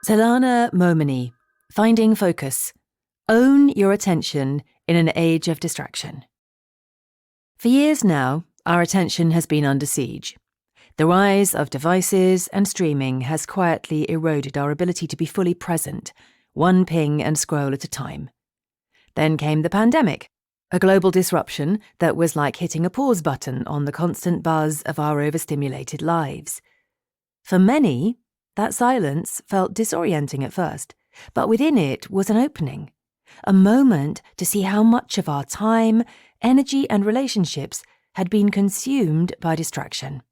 Zelana Momini, Finding Focus. Own your attention in an age of distraction. For years now, our attention has been under siege. The rise of devices and streaming has quietly eroded our ability to be fully present, one ping and scroll at a time. Then came the pandemic, a global disruption that was like hitting a pause button on the constant buzz of our overstimulated lives. For many, that silence felt disorienting at first, but within it was an opening, a moment to see how much of our time, energy, and relationships had been consumed by distraction.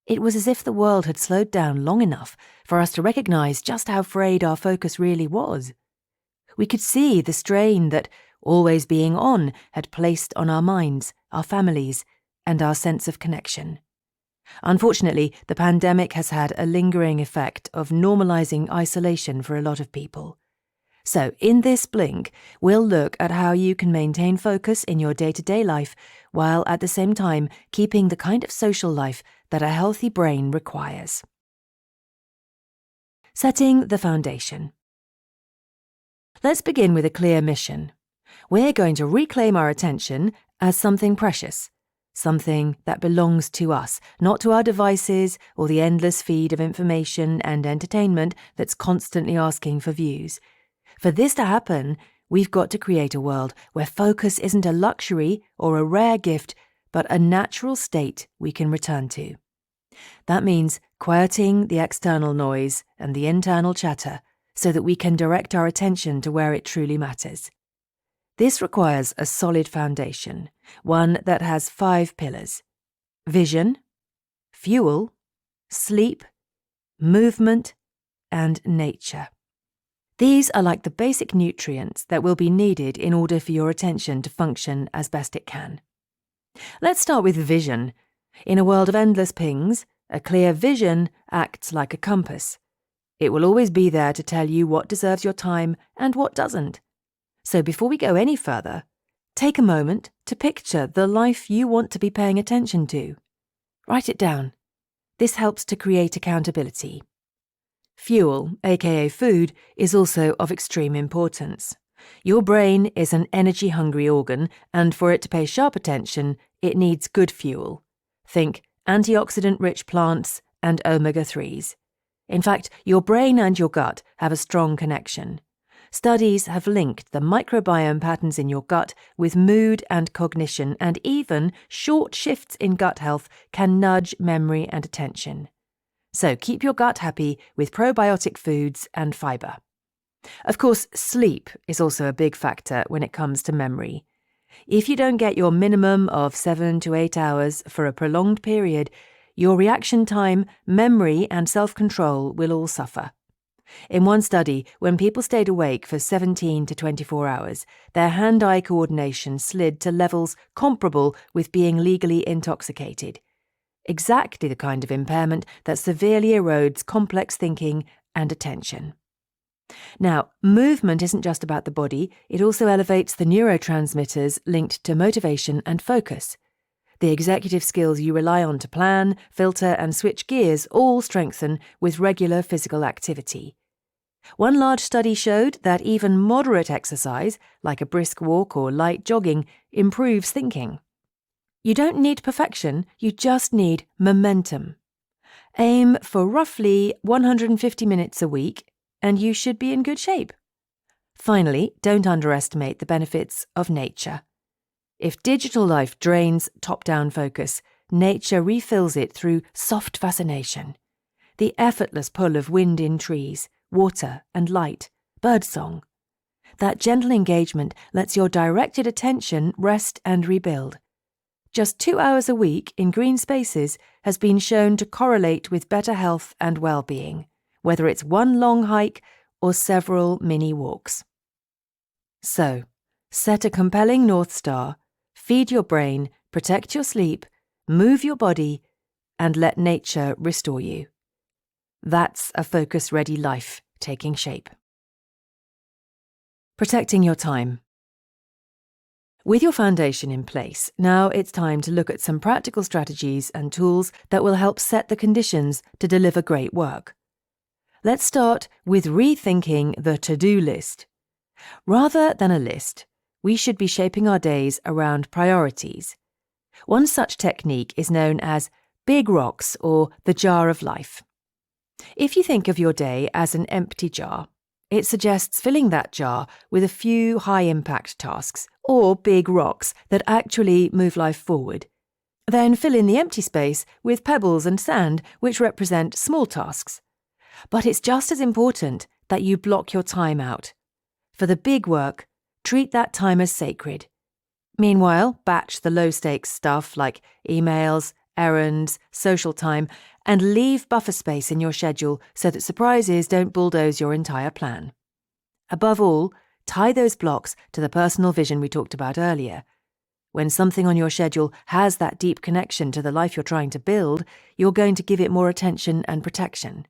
It was as if the world had slowed down long enough for us to recognize just how frayed our focus really was. We could see the strain that always being on had placed on our minds, our families, and our sense of connection. Unfortunately, the pandemic has had a lingering effect of normalizing isolation for a lot of people. So, in this blink, we'll look at how you can maintain focus in your day-to-day life while at the same time keeping the kind of social life that a healthy brain requires. Setting the foundation. Let's begin with a clear mission. We're going to reclaim our attention as something precious, something that belongs to us, not to our devices or the endless feed of information and entertainment that's constantly asking for views. For this to happen, we've got to create a world where focus isn't a luxury or a rare gift, but a natural state we can return to. That means quieting the external noise and the internal chatter so that we can direct our attention to where it truly matters. This requires a solid foundation, one that has 5 pillars: vision, fuel, sleep, movement, and nature. These are like the basic nutrients that will be needed in order for your attention to function as best it can. Let's start with vision. In a world of endless pings, a clear vision acts like a compass. It will always be there to tell you what deserves your time and what doesn't. So before we go any further, take a moment to picture the life you want to be paying attention to. Write it down. This helps to create accountability. Fuel, aka food, is also of extreme importance. Your brain is an energy-hungry organ, and for it to pay sharp attention, it needs good fuel. Think antioxidant-rich plants and omega-3s. In fact, your brain and your gut have a strong connection. Studies have linked the microbiome patterns in your gut with mood and cognition, and even short shifts in gut health can nudge memory and attention. So keep your gut happy with probiotic foods and fiber. Of course, sleep is also a big factor when it comes to memory. If you don't get your minimum of 7 to 8 hours for a prolonged period, your reaction time, memory, and self-control will all suffer. In one study, when people stayed awake for 17 to 24 hours, their hand-eye coordination slid to levels comparable with being legally intoxicated. Exactly the kind of impairment that severely erodes complex thinking and attention. Now, movement isn't just about the body, it also elevates the neurotransmitters linked to motivation and focus. The executive skills you rely on to plan, filter, and switch gears all strengthen with regular physical activity. One large study showed that even moderate exercise, like a brisk walk or light jogging, improves thinking. You don't need perfection, you just need momentum. Aim for roughly 150 minutes a week, and you should be in good shape. Finally, don't underestimate the benefits of nature. If digital life drains top-down focus, nature refills it through soft fascination. The effortless pull of wind in trees, water and light, birdsong. That gentle engagement lets your directed attention rest and rebuild. Just 2 hours a week in green spaces has been shown to correlate with better health and well-being, whether it's one long hike or several mini walks. So, set a compelling North Star, feed your brain, protect your sleep, move your body, and let nature restore you. That's a focus-ready life taking shape. Protecting your time. With your foundation in place, now it's time to look at some practical strategies and tools that will help set the conditions to deliver great work. Let's start with rethinking the to-do list. Rather than a list, we should be shaping our days around priorities. One such technique is known as big rocks or the jar of life. If you think of your day as an empty jar, it suggests filling that jar with a few high-impact tasks or big rocks that actually move life forward. Then fill in the empty space with pebbles and sand, which represent small tasks. But it's just as important that you block your time out. For the big work, treat that time as sacred. Meanwhile, batch the low-stakes stuff like emails, errands, social time, and leave buffer space in your schedule so that surprises don't bulldoze your entire plan. Above all, tie those blocks to the personal vision we talked about earlier. When something on your schedule has that deep connection to the life you're trying to build, you're going to give it more attention and protection.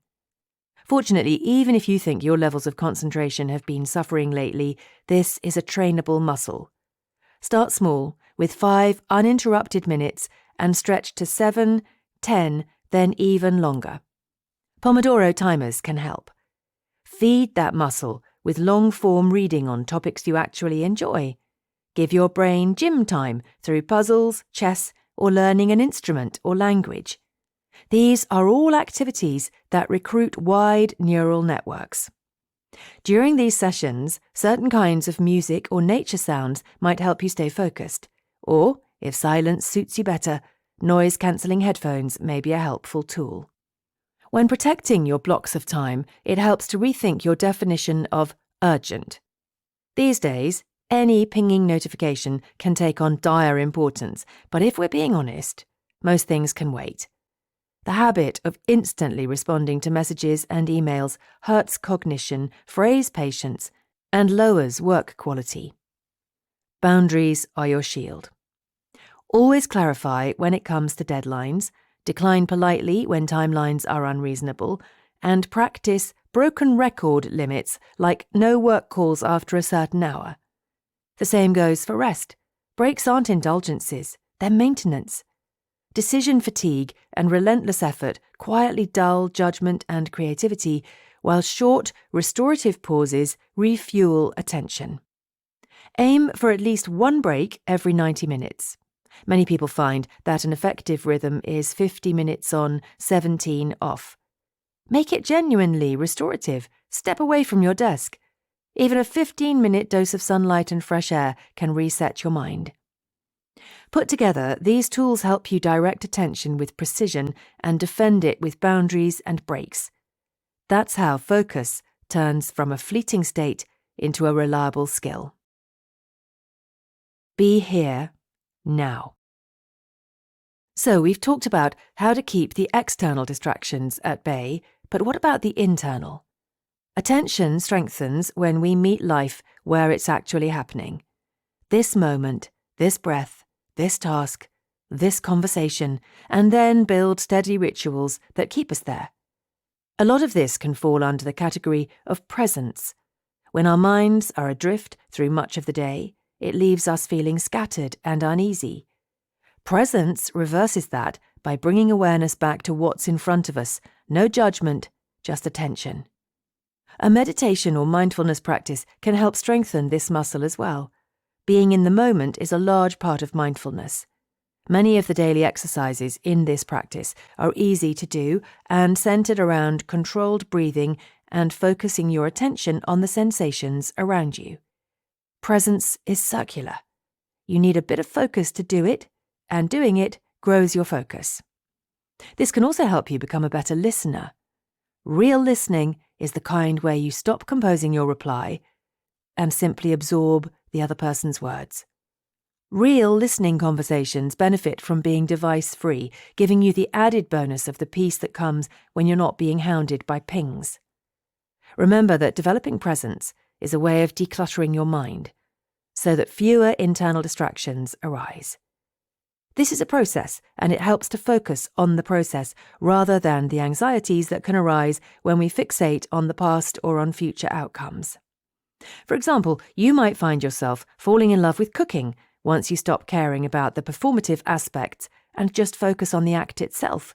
Fortunately, even if you think your levels of concentration have been suffering lately, this is a trainable muscle. Start small, with 5 uninterrupted minutes, and stretch to 7, 10, then even longer. Pomodoro timers can help. Feed that muscle with long-form reading on topics you actually enjoy. Give your brain gym time through puzzles, chess, or learning an instrument or language. These are all activities that recruit wide neural networks. During these sessions, certain kinds of music or nature sounds might help you stay focused. Or, if silence suits you better, noise-cancelling headphones may be a helpful tool. When protecting your blocks of time, it helps to rethink your definition of urgent. These days, any pinging notification can take on dire importance, but if we're being honest, most things can wait. The habit of instantly responding to messages and emails hurts cognition, frays patience, and lowers work quality. Boundaries are your shield. Always clarify when it comes to deadlines, decline politely when timelines are unreasonable, and practice broken record limits like no work calls after a certain hour. The same goes for rest. Breaks aren't indulgences, they're maintenance. Decision fatigue and relentless effort quietly dull judgment and creativity, while short, restorative pauses refuel attention. Aim for at least one break every 90 minutes. Many people find that an effective rhythm is 50 minutes on, 17 off. Make it genuinely restorative. Step away from your desk. Even a 15-minute dose of sunlight and fresh air can reset your mind. Put together, these tools help you direct attention with precision and defend it with boundaries and breaks. That's how focus turns from a fleeting state into a reliable skill. Be here, now. So we've talked about how to keep the external distractions at bay, but what about the internal? Attention strengthens when we meet life where it's actually happening. This moment, this breath, this task, this conversation, and then build steady rituals that keep us there. A lot of this can fall under the category of presence. When our minds are adrift through much of the day, it leaves us feeling scattered and uneasy. Presence reverses that by bringing awareness back to what's in front of us, no judgment, just attention. A meditation or mindfulness practice can help strengthen this muscle as well. Being in the moment is a large part of mindfulness. Many of the daily exercises in this practice are easy to do and centered around controlled breathing and focusing your attention on the sensations around you. Presence is circular. You need a bit of focus to do it, and doing it grows your focus. This can also help you become a better listener. Real listening is the kind where you stop composing your reply and simply absorb the other person's words. Real listening conversations benefit from being device-free, giving you the added bonus of the peace that comes when you're not being hounded by pings. Remember that developing presence is a way of decluttering your mind, so that fewer internal distractions arise. This is a process, and it helps to focus on the process rather than the anxieties that can arise when we fixate on the past or on future outcomes. For example, you might find yourself falling in love with cooking once you stop caring about the performative aspects and just focus on the act itself.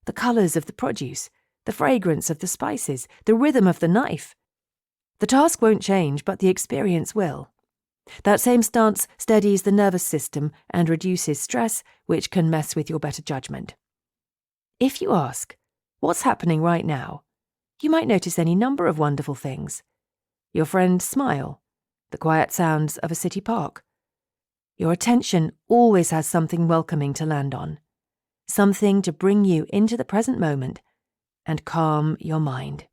The colours of the produce, the fragrance of the spices, the rhythm of the knife. The task won't change, but the experience will. That same stance steadies the nervous system and reduces stress, which can mess with your better judgment. If you ask, what's happening right now? You might notice any number of wonderful things. Your friend's smile, the quiet sounds of a city park. Your attention always has something welcoming to land on, something to bring you into the present moment and calm your mind.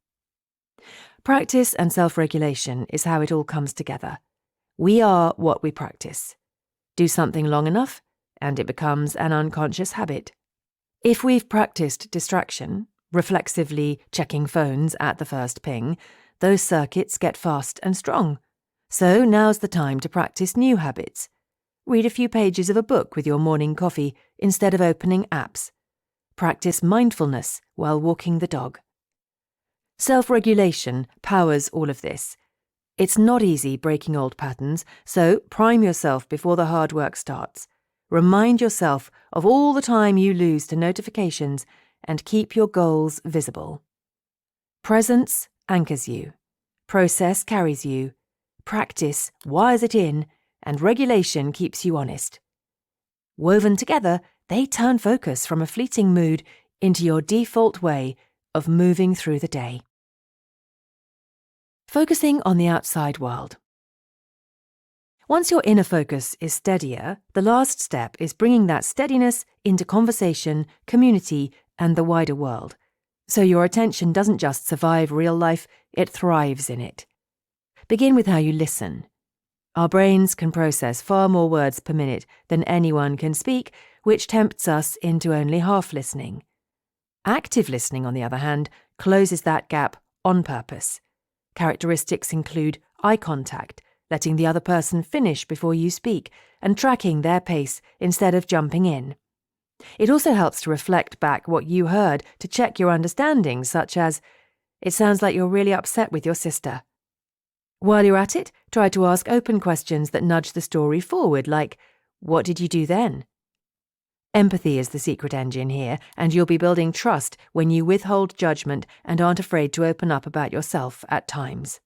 Practice and self-regulation is how it all comes together. We are what we practice. Do something long enough, and it becomes an unconscious habit. If we've practiced distraction, reflexively checking phones at the first ping, those circuits get fast and strong. So now's the time to practice new habits. Read a few pages of a book with your morning coffee instead of opening apps. Practice mindfulness while walking the dog. Self-regulation powers all of this. It's not easy breaking old patterns, so prime yourself before the hard work starts. Remind yourself of all the time you lose to notifications and keep your goals visible. Presence anchors you. Process carries you. Practice wires it in, and regulation keeps you honest. Woven together, they turn focus from a fleeting mood into your default way of moving through the day. Focusing on the outside world. Once your inner focus is steadier, the last step is bringing that steadiness into conversation, community, and the wider world. So your attention doesn't just survive real life, it thrives in it. Begin with how you listen. Our brains can process far more words per minute than anyone can speak, which tempts us into only half listening. Active listening, on the other hand, closes that gap on purpose. Characteristics include eye contact, letting the other person finish before you speak, and tracking their pace instead of jumping in. It also helps to reflect back what you heard to check your understanding, such as, "It sounds like you're really upset with your sister." While you're at it, try to ask open questions that nudge the story forward, like, "What did you do then?" Empathy is the secret engine here, and you'll be building trust when you withhold judgment and aren't afraid to open up about yourself at times.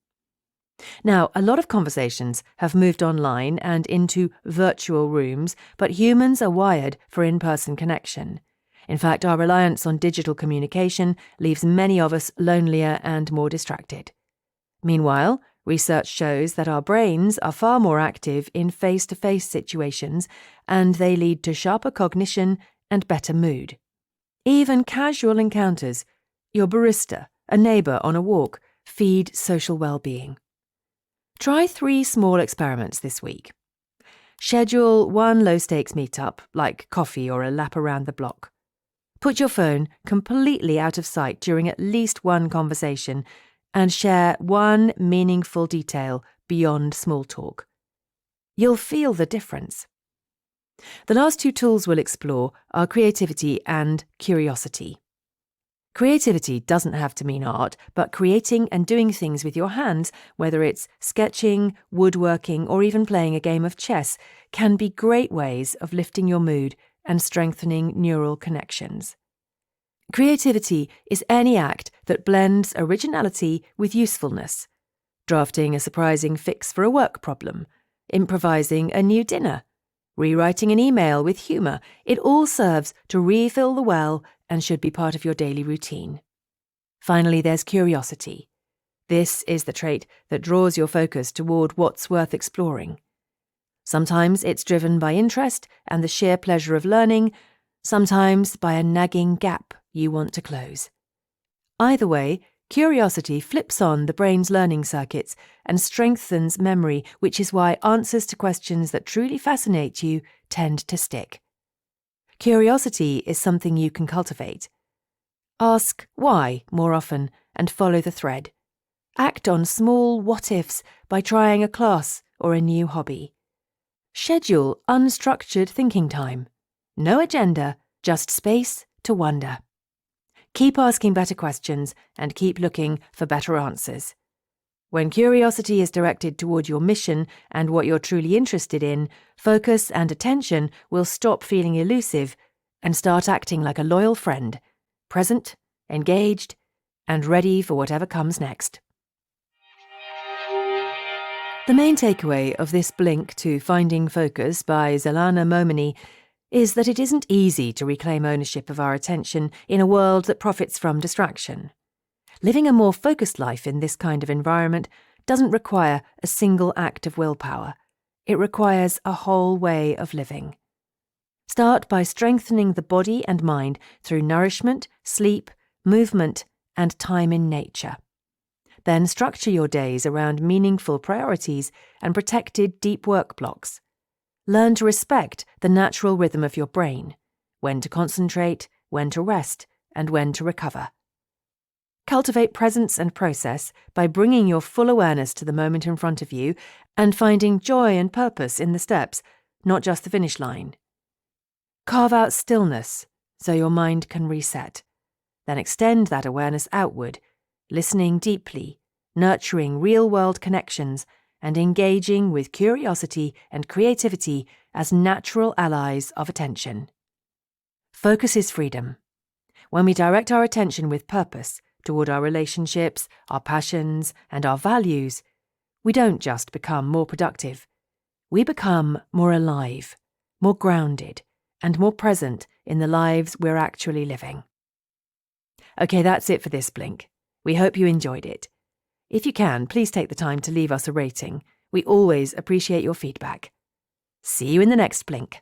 Now, a lot of conversations have moved online and into virtual rooms, but humans are wired for in-person connection. In fact, our reliance on digital communication leaves many of us lonelier and more distracted. Meanwhile, research shows that our brains are far more active in face-to-face situations, and they lead to sharper cognition and better mood. Even casual encounters, your barista, a neighbour on a walk, feed social well-being. Try 3 small experiments this week. Schedule one low-stakes meetup, like coffee or a lap around the block. Put your phone completely out of sight during at least one conversation and share one meaningful detail beyond small talk. You'll feel the difference. The last 2 tools we'll explore are creativity and curiosity. Creativity doesn't have to mean art, but creating and doing things with your hands, whether it's sketching, woodworking, or even playing a game of chess, can be great ways of lifting your mood and strengthening neural connections. Creativity is any act that blends originality with usefulness. Drafting a surprising fix for a work problem, improvising a new dinner, rewriting an email with humour, it all serves to refill the well and should be part of your daily routine. Finally, there's curiosity. This is the trait that draws your focus toward what's worth exploring. Sometimes it's driven by interest and the sheer pleasure of learning, sometimes by a nagging gap you want to close. Either way, curiosity flips on the brain's learning circuits and strengthens memory, which is why answers to questions that truly fascinate you tend to stick. Curiosity is something you can cultivate. Ask why more often and follow the thread. Act on small what-ifs by trying a class or a new hobby. Schedule unstructured thinking time. No agenda, just space to wonder. Keep asking better questions and keep looking for better answers. When curiosity is directed toward your mission and what you're truly interested in, focus and attention will stop feeling elusive and start acting like a loyal friend, present, engaged, and ready for whatever comes next. The main takeaway of this blink to Finding Focus by Zelana Momeni is that it isn't easy to reclaim ownership of our attention in a world that profits from distraction. Living a more focused life in this kind of environment doesn't require a single act of willpower. It requires a whole way of living. Start by strengthening the body and mind through nourishment, sleep, movement, and time in nature. Then structure your days around meaningful priorities and protected deep work blocks. Learn to respect the natural rhythm of your brain, when to concentrate, when to rest, and when to recover. Cultivate presence and process by bringing your full awareness to the moment in front of you and finding joy and purpose in the steps, not just the finish line. Carve out stillness so your mind can reset. Then extend that awareness outward, listening deeply, nurturing real-world connections, and engaging with curiosity and creativity as natural allies of attention. Focus is freedom. When we direct our attention with purpose toward our relationships, our passions, and our values, we don't just become more productive. We become more alive, more grounded, and more present in the lives we're actually living. Okay, that's it for this blink. We hope you enjoyed it. If you can, please take the time to leave us a rating. We always appreciate your feedback. See you in the next blink.